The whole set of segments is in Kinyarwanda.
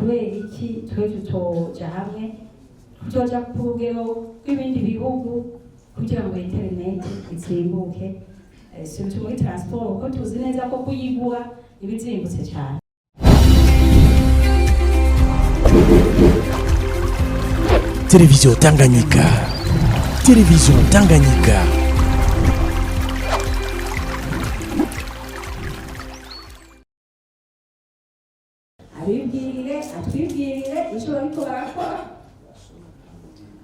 kubera iki twe tutoja hamwe tuzoja ku rugero rw'ibindi bihugu kugira ngo interineti izimbuke surtout muri transport kuko tuzi neza ko kuyigura ibizimbutse cyane. Télévision Tanganyika. Télévision Tanganyika. Atwibwirire icyo bariko barakora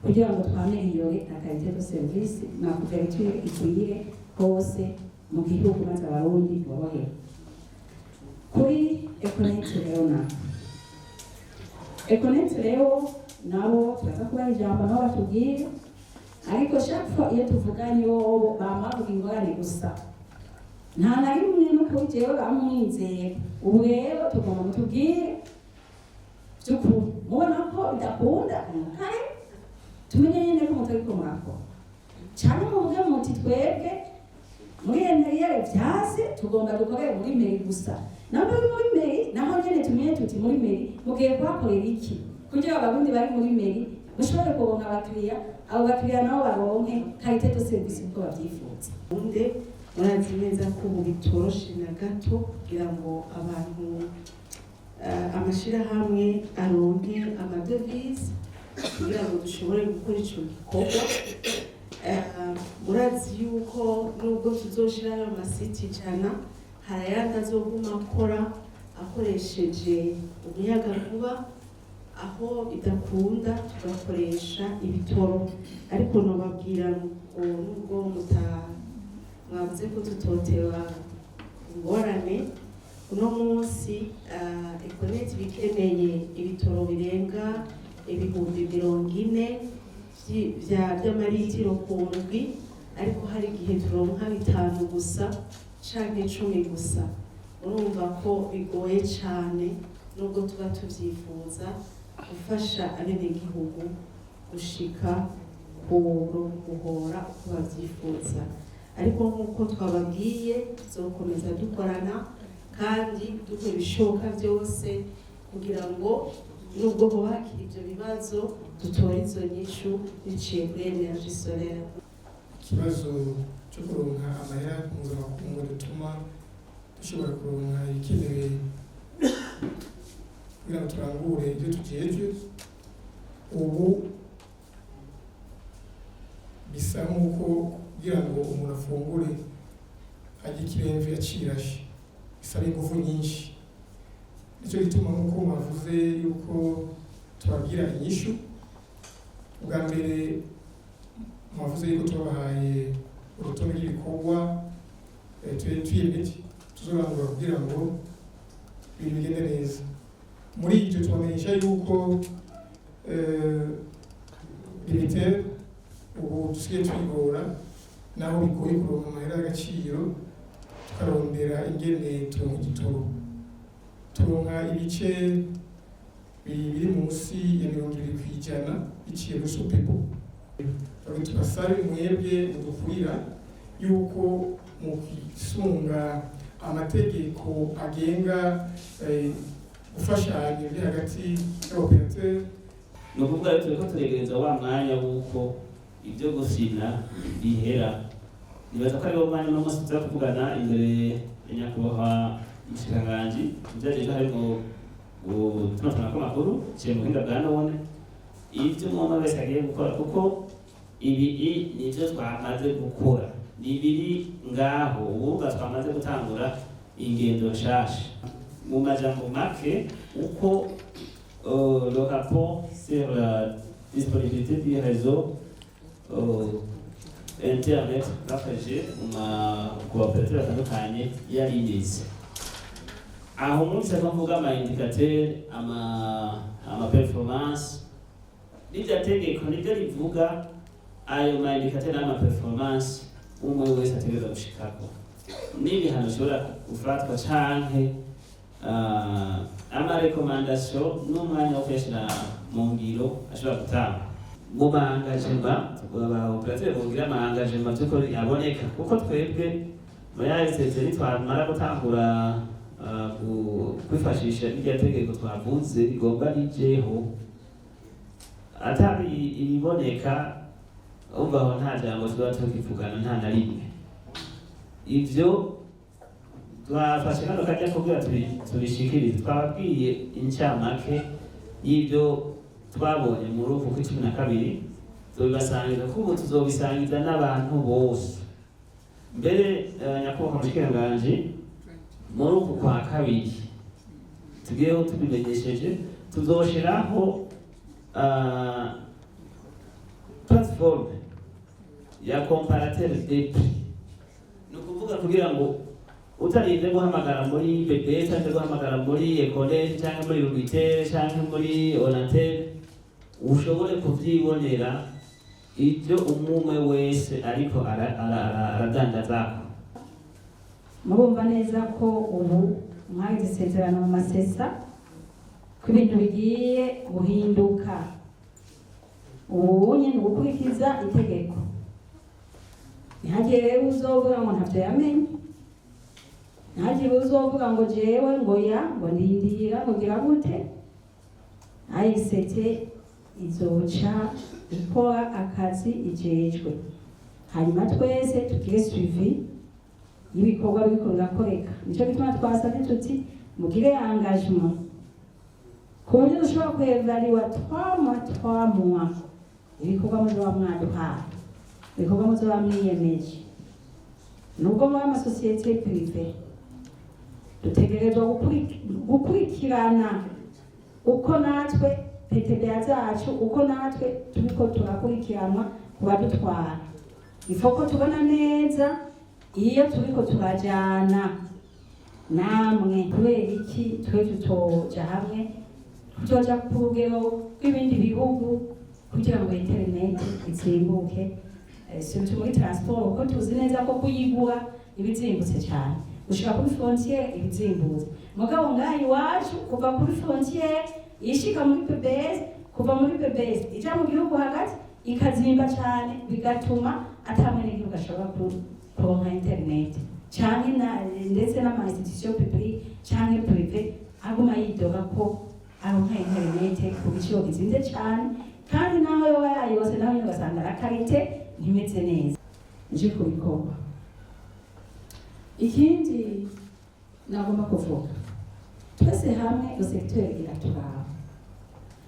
kugira ngo twameliyore na qualité de service na couverture ikwiriye hose mu gihugu maze abarundi borohe. Kuri Econet rero nabo turaza kubaha ijambo nabo batubwire, ariko chaque fois iyo tuvuganye bo bamavuga ingorane gusa nta na rimwe no kuri jewe bamwizeye. Ubu rero tugomba mutubwire by'ukuri mubona ko bidakunda kandi tumenye nyine ko mutariko murakora cyane muvuge muti twebwe muri interiyere byase tugomba dukorere muri meri gusa, nabo muri meri naho nyine tumenye tuti muri meri mugiye kuhakorera iki kugira abarundi bari muri meri bashobore kubona abakiriya, abo bakiriya nabo baronke qualité de service uko babyifuza. Murazi neza ko ubu bitoroshe na gato kugira ngo abantu amashirahamwe aronke amadevize kugira ngo dushobore gukora ico gikorwa. Murazi yuko nubwo tuzoshiraho amasiti ijana hari ayandi azoguma akora akoresheje umuyagankuba, aho bidakunda tugakoresha ibitoro. Ariko nobabwira ngo nubwo mwavuze ko tutoteba ingorane, uno munsi Econet bikeneye ibitoro birenga 40,000 by'amaritiro ku ndwi, ariko hari igihe turonka 5 gusa canke 10 gusa. Urumva ko bigoye cyane, nubwo tuba tuvyifuza gufasha abenegihugu gushika ku guhora uko bavyifuza. Ariko nk'uko twababwiye tuzokomeza dukorana kandi dukora ibishoboka byose kugira ngo nubwo bakira ibyo bibazo dutore izo nyishu biciye kuri energie solaire. Ikibazo cyo kuronka amahera mpuzamakungu gituma dushobora kuronka ibikenewe kugira ngo turangure ibyo tujejwe. Ubu bisa nk'uko kugira ngo umuntu afungure ajye ikiremve acirashe bisaba ingufu nyinshi. Nicyo gituma nk'uko mwavuze yuko tubabwira inyishu. Ubwa mbere mwavuze yuko tubahaye urutonde rw'ibikorwa twiyemeje tuzorangura kugira ngo ibintu bigende neza. Muri ibyo tubamenyesha yuko limitere ubu dusigaye twigora naho bigoye kuronka amahera y'agaciro, tukarondera ingene turonka igitoro. Turonka ibice biri munsi ya 20% biciye muri Sopepo. Tubasabe mwebwe mudukurira yuko mu kwisunga amategeko agenga gufashanya biri hagati y'abaoperateur. Ni ukuvuga rero turiko turegereza wa mwanya w'uko ibyo gusina bihera. Nibaza ko ariwo mwanya no munsi tuza kuvugana imbere ya nyakubahwa umushikiranganji tujyaje harimo tunatanga ko makuru cye mu buhinga bwa none ibyo umuntu wese agiye gukora, kuko ibi nibyo twamaze gukora, nibiri ngaho ubu twamaze gutangura ingendo nshasha. Mu majambo make uko le rapport sur la disponibilité du réseau internet bafashe ku baoperateur batandukanye yarinditse. Aho umunsi avuga ama indicateur ama performance n'iryo tegeko niryo rivuga ayo ma indicateur n'ama performance umwe wese ategereza gushikako n'ibihano bishobora gufatwa canke ama recommandation n'umwanya wo kuyashira mu ngiro ashobora gutanga mu bangajema abaoperateur bogira amangajema by'uko yaboneka, kuko twebwe bayaretse nitwamara gutangura kwifashisha irya tegeko twavuze rigomba rijeho atari ibiboneka umva aho nta jambo tuba tukivugana nta na rimwe. Ivyo twafashe kano kajya kugira tubishikirize, twababwiye incamake y'ibyo twabonye muri uku kwa 12 tubibasangiza kuko tuzobisangiza n'abantu bose. Mbere nyakubahwa mushikiranganje muri uku kwa kabiri tugiyeho tubimenyesheje tuzoshiraho platform ya comparateur des prix. Nukuvuga kugira ngo utarinze guhamagara muri BB cyangwa guhamagara muri Ecole cyangwa muri Rubitere cyangwa muri Onatel ushobore kuvyibonera ibyo umwe wese ariko aradandaza. Murumva neza ko ubu mwagize isezerano mu masesa ko ibintu bigiye guhinduka. Ubu nyine gukurikiza itegeko. Ntihagire rero uzovuga ngo ntavyo yamenye, ntihagire uzovuga ngo jewe ngo ndindira ngo gira gute. Ayisete izoca ikora akazi ijejwe, hanyuma twese tugire suivi y'ibikorwa biriko birakoreka. Nico gituma twasabye tuti mugire engagement ku buryo dushobora kwevaliwa 3 mois ibikorwa muzoba mwaduhaye, ibikorwa muzoba mwiyemeje. Nubwo muri amasosiyete prive dutegerezwa gukurikirana uko natwe PTBA zacu, uko natwe turiko turakurikiranwa kubadutwara. Ifoko tubona neza iyo turiko turajana namwe kubera iki twe tutoja hamwe, tutoja ku rugero rw'ibindi bihugu kugira ngo internet itsimbuke. Surtout muri transport uko tuzi neza ko kuyigura ibizimbutse cyane, ushaka kuri frontiere ibizimbutse. Mugabo ngayi wacu kuva kuri frontiere ishika muri PBS, kuva muri PBS ija mu gihugu hagati ikazimba cyane, bigatuma atamwe n'igihugu ashobora kuronka internet cyane ndetse n'ama institution publique cyane privé aguma yidoga ko aronka internet ku biciro bizinze cyane, kandi naho yoba yayose naho ugasanga la karite ntimeze neza. Nje kubikorwa. Ikindi nagomba kuvuga, twese hamwe do secteur iraturaba.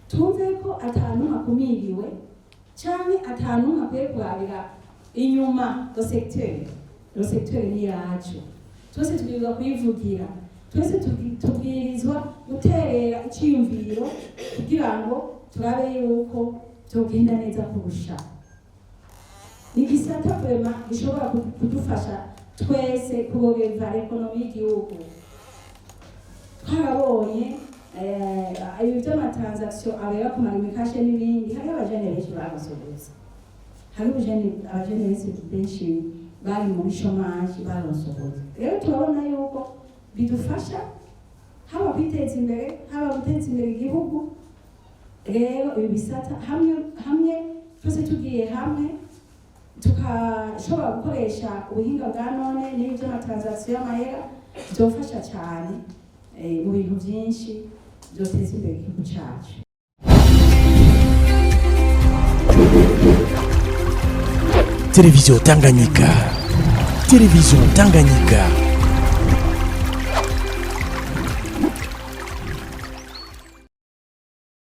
Twumve ko atantu hakumiriwe cyane atantu hakwiye kurabira inyuma do secteur. Do secteur ni yacu. Twese tubwirizwa kuyivugira. Twese tubwirizwa guterera icyiyumviro kugira ngo turabe yuko tugenda neza kurusha. Ni gisata vraiment gishobora kudufasha twese kubogeza ekonomi y'igihugu. Twabonye ibyo amatransaction abera ku marimikashe n'ibindi, hari abajene benshi baronsoboza, hari abajene benshi bari muri chômage baronsoboza. Rero turabona yuko bidufasha haba kwiteza imbere, haba guteza imbere igihugu. Rero ibi bisata hamwe twese tugiye hamwe tukashobora gukoresha ubuhinga bwa none n'ibyo amatransaction y'amahera, byofasha cyane mu bintu byinshi byoteza imbere igihugu cyacu. Télévision Tanganyika. Télévision Tanganyika.